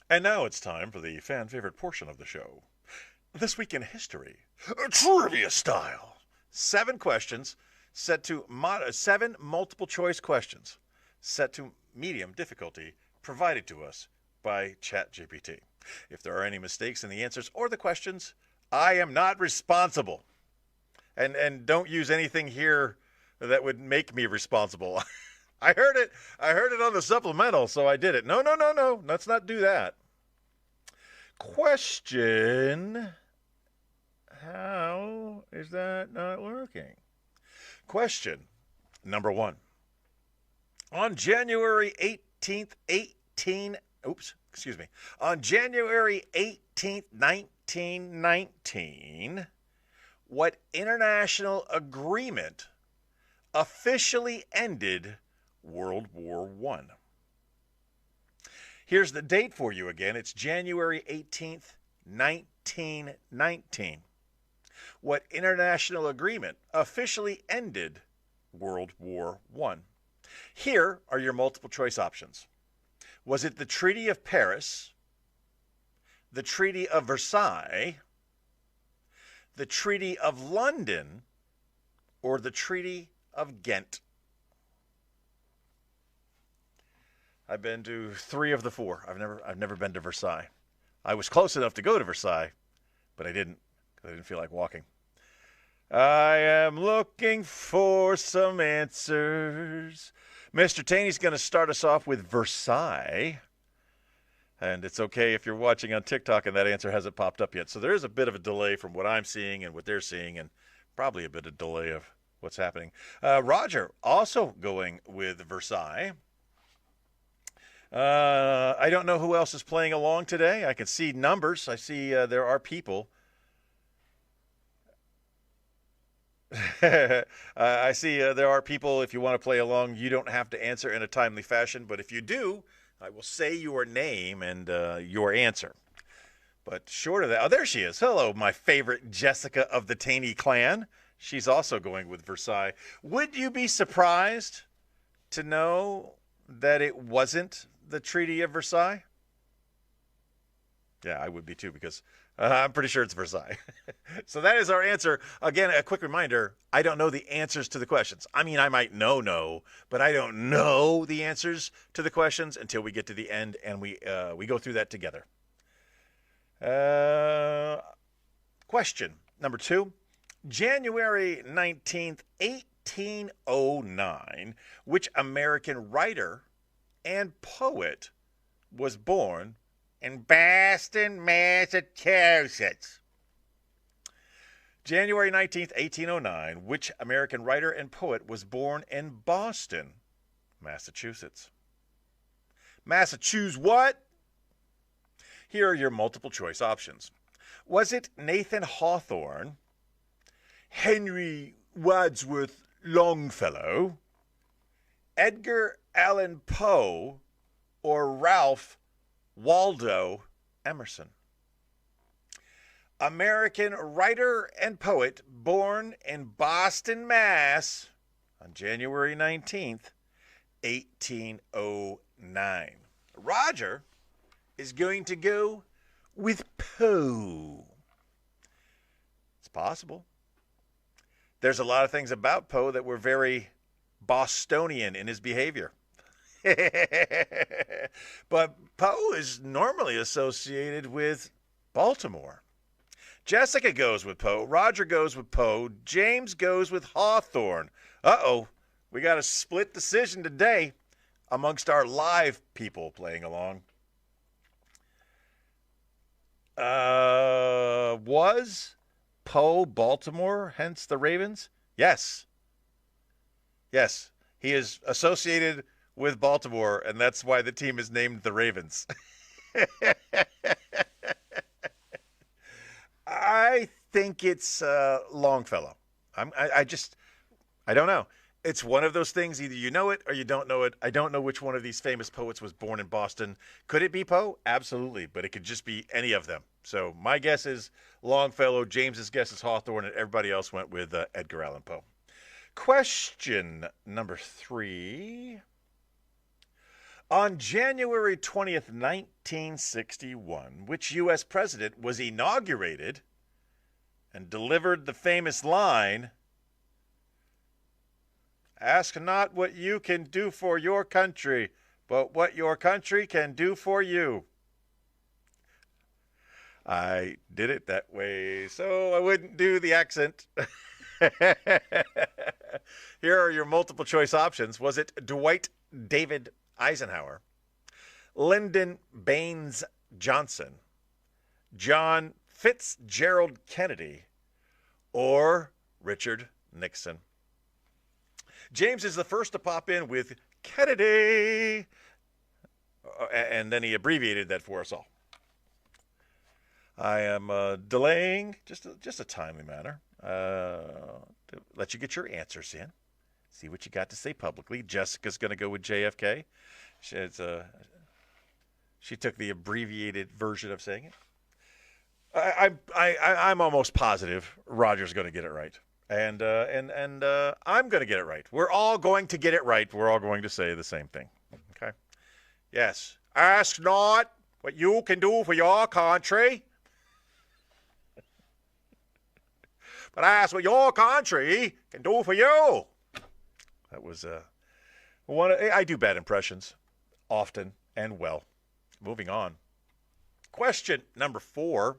And now it's time for the fan favorite portion of the show. This Week in History, trivia style. 7 questions set to seven multiple choice questions set to medium difficulty provided to us by ChatGPT. If there are any mistakes in the answers or the questions, I am not responsible. And don't use anything here that would make me responsible. I heard it. I heard it on the supplemental, so I did it. No, no, no, no. Let's not do that. Question. How is that not working? Question number 1. On January 18th, On January 18th, 1919, what international agreement officially ended World War I? Here's the date for you again. It's January 18th, 1919. What international agreement officially ended World War I? Here are your multiple choice options. Was it the Treaty of Paris, the Treaty of Versailles, the Treaty of London, or the Treaty of Ghent? I've been to 3 of the 4. I've never been to Versailles. I was close enough to go to Versailles, but I didn't because I didn't feel like walking. I am looking for some answers. Mr. Taney's going to start us off with Versailles. And it's okay if you're watching on TikTok and that answer hasn't popped up yet. So there is a bit of a delay from what I'm seeing and what they're seeing, and probably a bit of delay of what's happening. Roger, also going with Versailles. I don't know who else is playing along today. I can see numbers. I see there are people. I see there are people. If you want to play along, you don't have to answer in a timely fashion. But if you do, I will say your name and your answer. But short of that, oh, there she is. Hello, my favorite Jessica of the Taney clan. She's also going with Versailles. Would you be surprised to know that it wasn't the Treaty of Versailles? Yeah, I would be too, because I'm pretty sure it's Versailles. So that is our answer. Again, a quick reminder, I don't know the answers to the questions. I mean, I might know, but I don't know the answers to the questions until we get to the end and we go through that together. Question number 2. January 19th, 1809, which American writer and poet was born in Boston, Massachusetts? January 19th, 1809, which American writer and poet was born in Boston, Massachusetts? Massachusetts what? Here are your multiple choice options. Was it Nathan Hawthorne, Henry Wadsworth Longfellow, Edgar Allan Poe, or Ralph Waldo Emerson? American writer and poet born in Boston, Mass. on January 19th, 1809. Roger is going to go with Poe. It's possible. There's a lot of things about Poe that were very Bostonian in his behavior. But Poe is normally associated with Baltimore. Jessica goes with Poe. Roger goes with Poe. James goes with Hawthorne. Uh-oh. We got a split decision today amongst our live people playing along. Was Poe Baltimore, hence the Ravens? Yes. Yes. He is associated with Baltimore, and that's why the team is named the Ravens. I think it's Longfellow. I don't know. It's one of those things. Either you know it or you don't know it. I don't know which one of these famous poets was born in Boston. Could it be Poe? Absolutely. But it could just be any of them. So my guess is Longfellow. James's guess is Hawthorne. And everybody else went with Edgar Allan Poe. Question number 3. On January 20th, 1961, which U.S. president was inaugurated and delivered the famous line, "Ask not what you can do for your country, but what your country can do for you"? I did it that way so I wouldn't do the accent. Here are your multiple choice options. Was it Dwight David Eisenhower, Lyndon Baines Johnson, John Fitzgerald Kennedy, or Richard Nixon? James is the first to pop in with Kennedy, and then he abbreviated that for us all. I am delaying just a timely manner to let you get your answers in. See what you got to say publicly. Jessica's going to go with JFK. She took the abbreviated version of saying it. I'm almost positive Roger's going to get it right, and I'm going to get it right. We're all going to get it right. We're all going to say the same thing. Okay? Yes. Ask not what you can do for your country, but ask what your country can do for you. That was one. I do bad impressions often and well. Moving on. Question number 4.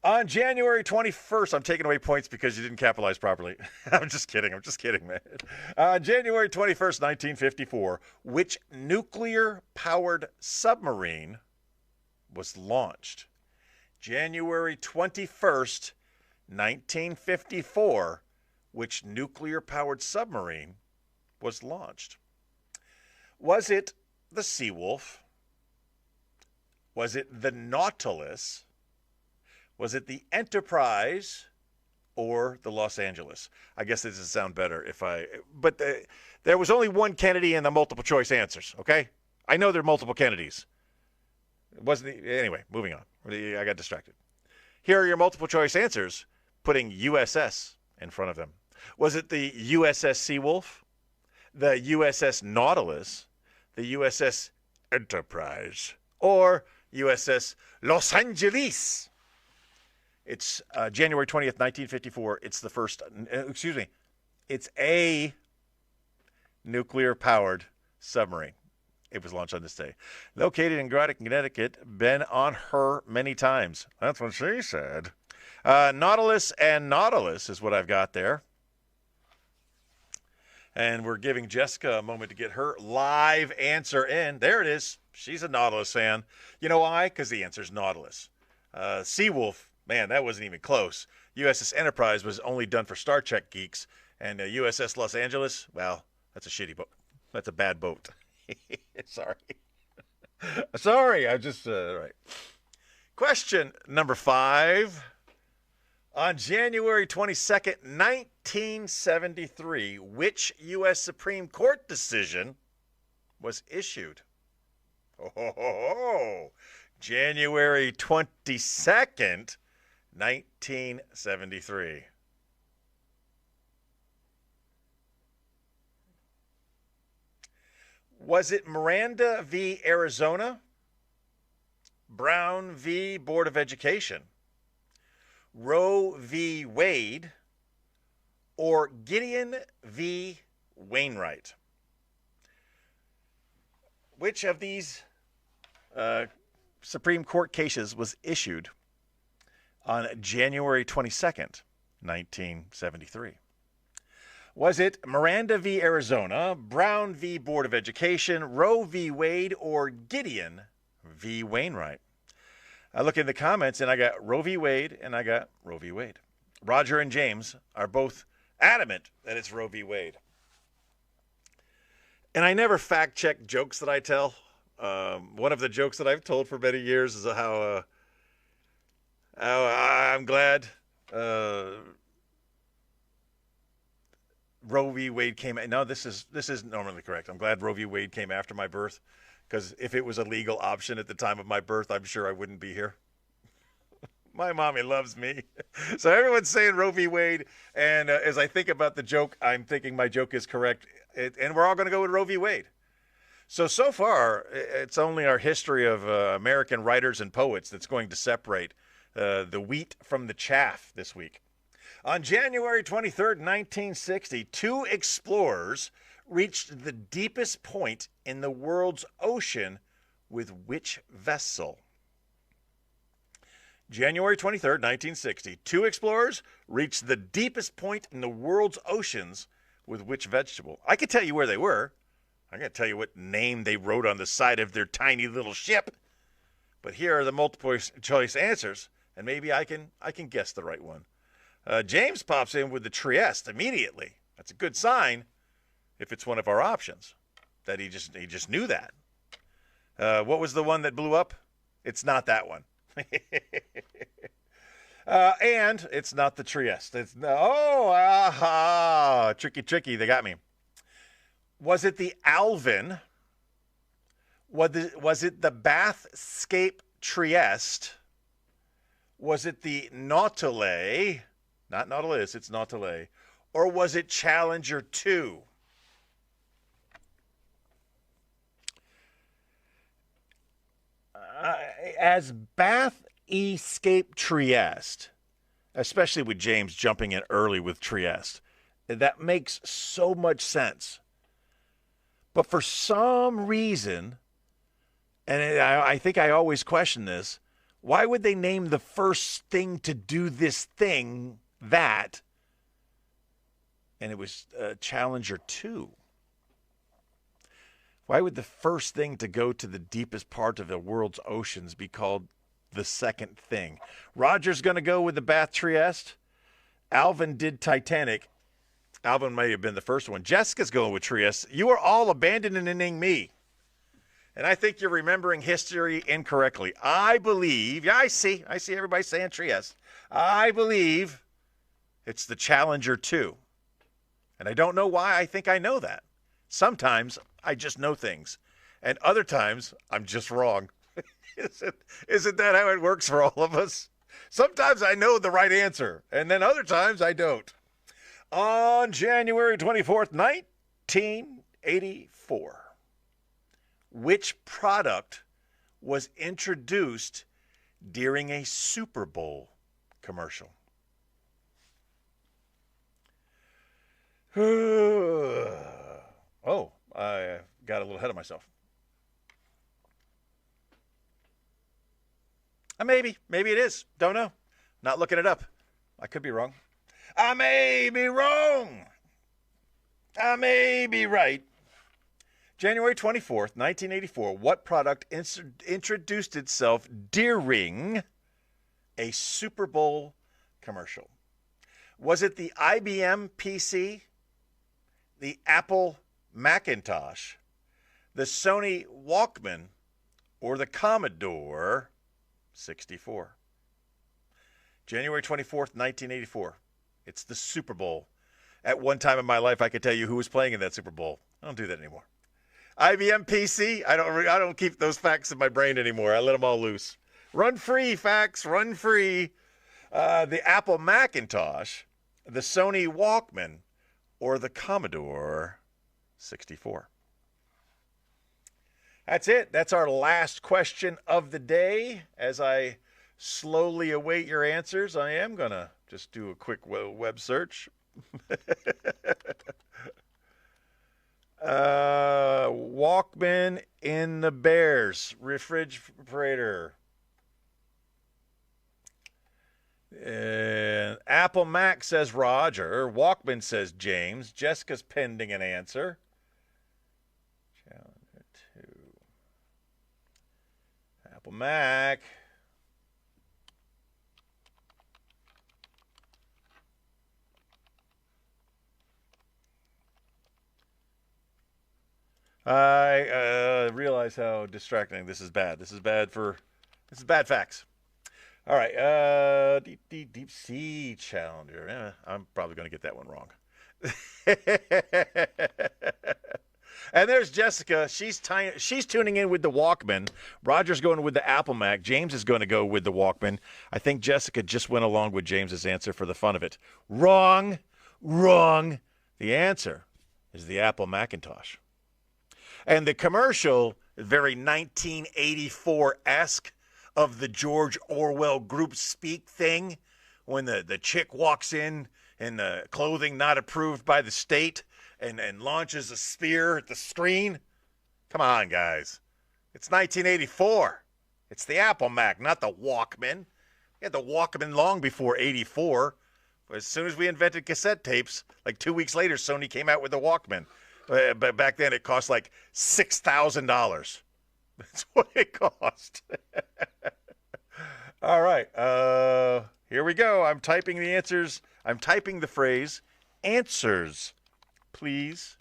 On January 21st, I'm taking away points because you didn't capitalize properly. I'm just kidding, man. On January 21st, 1954, which nuclear-powered submarine was launched? January 21st, 1954, which nuclear-powered submarine was launched? Was it the Seawolf? Was it the Nautilus? Was it the Enterprise or the Los Angeles? I guess this would sound better but there was only one Kennedy in the multiple choice answers, okay? I know there are multiple Kennedys. Anyway, moving on. I got distracted. Here are your multiple choice answers, putting USS in front of them. Was it the USS Seawolf, the USS Nautilus, the USS Enterprise, or USS Los Angeles? It's January 20th, 1954. It's the first, it's a nuclear-powered submarine. It was launched on this day. Located in Groton, Connecticut. Been on her many times. That's what she said. Nautilus and Nautilus is what I've got there. And we're giving Jessica a moment to get her live answer in. There it is. She's a Nautilus fan. You know why? Because the answer's Nautilus. Seawolf, man, that wasn't even close. USS Enterprise was only done for Star Trek geeks. And USS Los Angeles, well, that's a shitty boat. That's a bad boat. Sorry. Sorry, I just, right. Question number 5. On January 22nd, 1973, which U.S. Supreme Court decision was issued? January 22nd, 1973. Was it Miranda v. Arizona, Brown v. Board of Education, Roe v. Wade, or Gideon v. Wainwright? Which of these Supreme Court cases was issued on January 22nd, 1973? Was it Miranda v. Arizona, Brown v. Board of Education, Roe v. Wade, or Gideon v. Wainwright? I look in the comments, and I got Roe v. Wade, and I got Roe v. Wade. Roger and James are both adamant that it's Roe v. Wade. And I never fact-check jokes that I tell. One of the jokes that I've told for many years is how I'm glad Roe v. Wade came. No, this is normally correct. I'm glad Roe v. Wade came after my birth, because if it was a legal option at the time of my birth, I'm sure I wouldn't be here. My mommy loves me. So everyone's saying Roe v. Wade, and as I think about the joke, I'm thinking my joke is correct, and we're all going to go with Roe v. Wade. So far, it's only our history of American writers and poets that's going to separate the wheat from the chaff this week. On January 23rd, 1960, two explorers reached the deepest point in the world's ocean with which vessel? January 23rd, 1960, two explorers reached the deepest point in the world's oceans with which vegetable? I could tell you where they were. I got to tell you what name they wrote on the side of their tiny little ship. But here are the multiple choice answers, and maybe I can guess the right one. James pops in with the Trieste immediately. That's a good sign if it's one of our options, that he just knew that. What was the one that blew up? It's not that one. And it's not the Trieste. Tricky. They got me. Was it the Alvin? Was it the Bathscape Trieste? Was it the Nautile? Not Nautilus, it's Nautile. Or was it Challenger 2? As Bathscape Trieste, especially with James jumping in early with Trieste, that makes so much sense. But for some reason, and I think I always question this, why would they name the first thing to do this thing that? And it was Challenger 2. Why would the first thing to go to the deepest part of the world's oceans be called the second thing? Roger's going to go with the Bath Trieste. Alvin did Titanic. Alvin may have been the first one. Jessica's going with Trieste. You are all abandoning me. And I think you're remembering history incorrectly. I believe, I see everybody saying Trieste. I believe it's the Challenger 2. And I don't know why I think I know that. Sometimes I just know things. And other times I'm just wrong. Isn't that how it works for all of us? Sometimes I know the right answer, and then other times I don't. On January 24th, 1984, which product was introduced during a Super Bowl commercial? Oh, I got a little ahead of myself. Maybe it is. Don't know. Not looking it up. I could be wrong. I may be wrong. I may be right. January 24th, 1984, what product introduced itself during a Super Bowl commercial? Was it the IBM PC, the Apple Macintosh, the Sony Walkman, or the Commodore 64? January 24th, 1984. It's the Super Bowl. At one time in my life, I could tell you who was playing in that Super Bowl. I don't do that anymore. IBM PC, I don't keep those facts in my brain anymore. I let them all loose. Run free, facts, run free. The Apple Macintosh, the Sony Walkman, or the Commodore 64. That's it. That's our last question of the day. As I slowly await your answers, I am going to just do a quick web search. Walkman in the Bears refrigerator. And Apple Mac says Roger. Walkman says James. Jessica's pending an answer. Challenger 2. Apple Mac. I realize how distracting this is. Bad. This is bad facts. All right. Deep Sea Challenger. I'm probably going to get that one wrong. And there's Jessica. She's tuning in with the Walkman. Roger's going with the Apple Mac. James is going to go with the Walkman. I think Jessica just went along with James's answer for the fun of it. Wrong. The answer is the Apple Macintosh. And the commercial, very 1984-esque, of the George Orwell group speak thing, when the chick walks in the clothing not approved by the state and launches a spear at the screen. Come on, guys. It's 1984. It's the Apple Mac, not the Walkman. We had the Walkman long before 84. As soon as we invented cassette tapes, like 2 weeks later, Sony came out with the Walkman. But back then, it cost like $6,000. That's what it cost. All right. Here we go. I'm typing the answers. I'm typing the phrase, answers, please,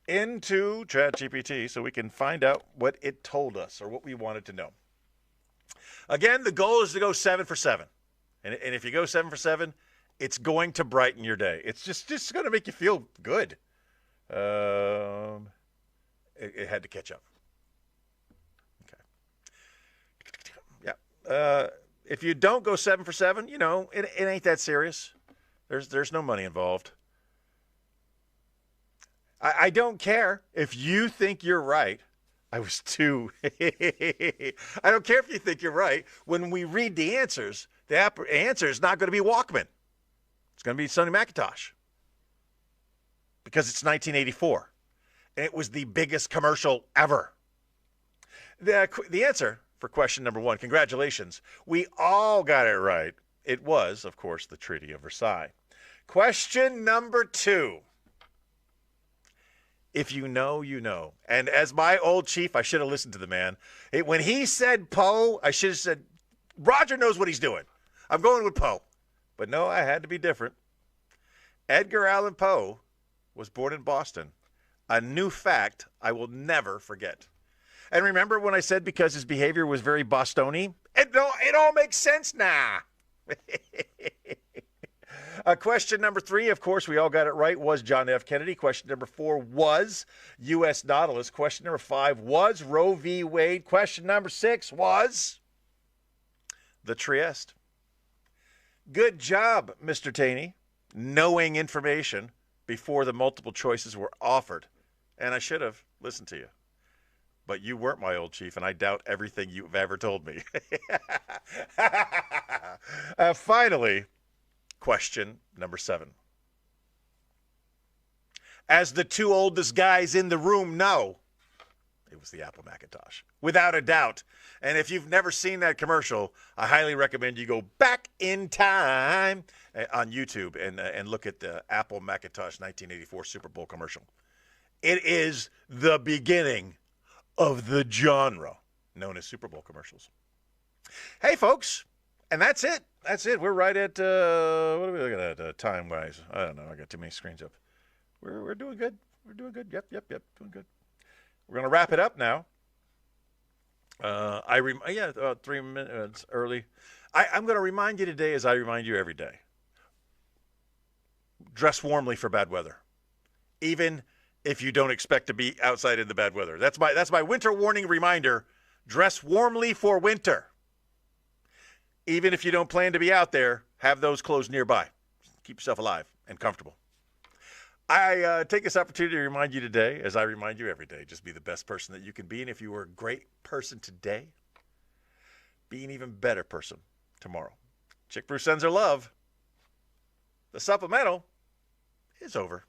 into ChatGPT so we can find out what it told us or what we wanted to know. Again, the goal is to go 7 for 7. And if you go 7 for 7, it's going to brighten your day. It's just going to make you feel good. It had to catch up. Okay. Yeah. If you don't go 7 for 7, it ain't that serious. There's no money involved. I don't care if you think you're right. I don't care if you think you're right. When we read the answers, the answer is not going to be Walkman. It's going to be Sony Macintosh. Because it's 1984. And it was the biggest commercial ever. The answer for question number 1, congratulations. We all got it right. It was, of course, the Treaty of Versailles. Question number 2. If you know, you know. And as my old chief, I should have listened to the man. When he said Poe, I should have said, Roger knows what he's doing. I'm going with Poe. But no, I had to be different. Edgar Allan Poe was born in Boston. A new fact I will never forget. And remember when I said because his behavior was very Bostony? It all makes sense now. Question number 3, of course, we all got it right, was John F. Kennedy. Question number 4 was U.S. Nautilus. Question number 5 was Roe v. Wade. Question number 6 was the Trieste. Good job, Mr. Taney, knowing information before the multiple choices were offered. And I should have listened to you. But you weren't my old chief, and I doubt everything you've ever told me. Finally, question number 7. As the 2 oldest guys in the room know, it was the Apple Macintosh, without a doubt. And if you've never seen that commercial, I highly recommend you go back in time on YouTube and look at the Apple Macintosh 1984 Super Bowl commercial. It is the beginning of the genre known as Super Bowl commercials. Hey, folks, and that's it. That's it. We're right at, what are we looking at time-wise? I don't know. I got too many screens up. We're doing good. We're doing good. Yep. Doing good. We're going to wrap it up now. 3 minutes early. I'm going to remind you today, as I remind you every day. Dress warmly for bad weather, even if you don't expect to be outside in the bad weather. That's my winter warning reminder. Dress warmly for winter. Even if you don't plan to be out there, have those clothes nearby. Keep yourself alive and comfortable. I take this opportunity to remind you today, as I remind you every day, just be the best person that you can be. And if you were a great person today, be an even better person tomorrow. Chick Brew sends her love. The supplemental is over.